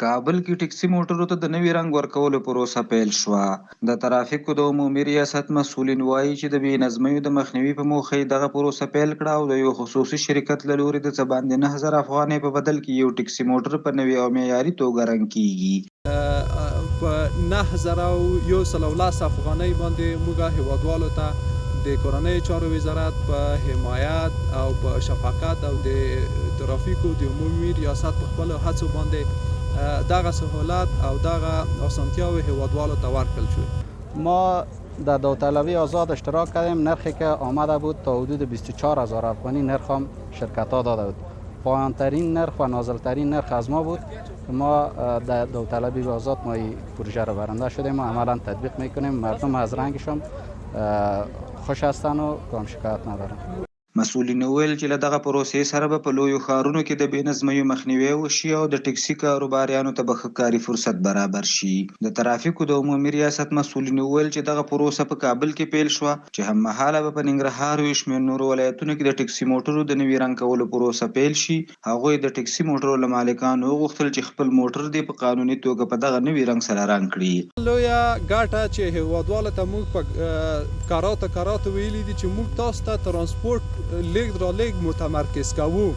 کابل کې ټکسي موټرو ته د نوي رنګ ورکولو پروسه پیل شوه. د ترافیکو د عمومي ریاست مسؤلین وایي چې د بې نظمیو د مخنیوي په موخه یې دغه پروسه پیل کړه او د یو خصوصي شرکت له لوري د څه باندې 9000 افغانۍ په بدل کې یو ټکسي موټر په نوي او معیاري توګه رنګ کیږي. په 9110 افغانۍ باندې موږ هیوادوالو ته د کورنۍ چارو وزارت په حمایت او په شفقت او د ترافیکو د عمومي ریاست په خپلو هڅو باندې دغه سهولت او دغه اسانتیاوې هیوادوالو ته ورکړل شد. ما در داوطلبی آزاد اشتراک کردیم. نرخی که آمده بود تا حدود 24000 افغانی نرخ هم شرکت ها داده بود. پایانترین نرخ و نازلترین نرخ از ما بود. ما در داوطلبی آزاد ما این پروژه را برنده شدیم و عملا تطبیق میکنیم. مردم از رنگش هم خوش هستند و کوم شکایت ندارن. مسؤلین ویل چې له دغه پروسې سره به په لویو ښارونو کې د بې نظمیو مخنیوی وشي او د ټکسي کاروباریانو ته به ښه کاري فرصت برابر شي. د ترافیکو د عمومي ریاست مسؤلین ویل چې دغه پروسه په کابل کې پیل شوه چې هممهاله به په ننګرهار او شمېر نورو ولایتونو کې د ټکسي موټرو د نوي رنګ کولو پروسه پیل شي. هغوی د ټکسي موټرو له مالکانو وغوښتل چې خپل موټر دې په قانوني توګه په دغه نوي رنګ سره رنګ کړي. لویه ګټه چې هیوادوالو ته موږ په کاراتو ویلي دي چې موږ تاسو ته ترانسپورت لیږد را لیږد متمرکز کوو.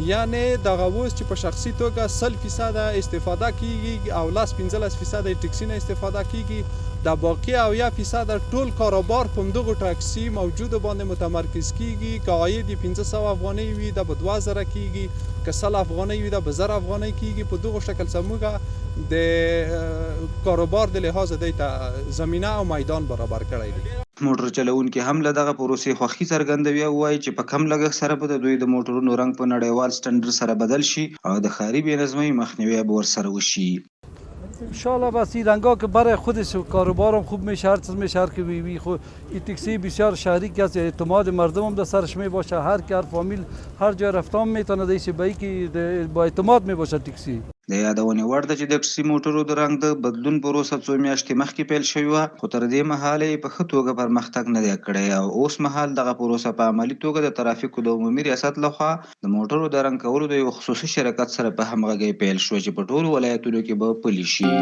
یعنی دغه اوس چې په شخصي توګه 100% استفاده کیږي او 15% ټکسي نه استفاده کیږي، د باقي 1% ټول کاروبار په همدغو ټکسي موجودو باندې متمرکز کیږي. که عاید 1500 افغانۍ وي دا به 2000 کیږي، که 100 افغانۍ وي دا به 1000 افغانۍ کیږي. په دغو شکل سره موږ د کاروبار د لحاظ دی ته زمینه او میدان برابر کړی دی. موټر چلوونکي هم له دغه پروسې خوښي څرګندوي او وایي چې په کم لګښت سره به د دوی د موټرونو رنګ په نړیوال سټنډرډ سره بدل شي او د ښاري بې نظمۍ مخنیوی به ورسره وشي. انشالله بس این رنگا که برای خودش کاروبارم خوب میشه، هر چیز میشه، هر که بی خود این تاکسی بسیار شهری که از اعتماد مردم هم در سرش می باشه. هر کی هر فامیل هر جای رفتم میتونه دیش به که با اعتماد می باشه تاکسی. د یادونې وړ ده چې د ټکسي موټرو د رنګ د بدلون پروسه څو میاشتې مخکې پیل شوې وه، خو تر دې مهاله یې په ښه توګه پرمختګ نه دی کړی او اوس مهال دغه پروسه په عملي توګه د ترافیکو د عمومي ریاست لخوا د موټرو د رنګ کولو د یو خصوصي شرکت سره په همغږۍ پیل شوه چې په ټولو ولایتونو کې به پلي شي.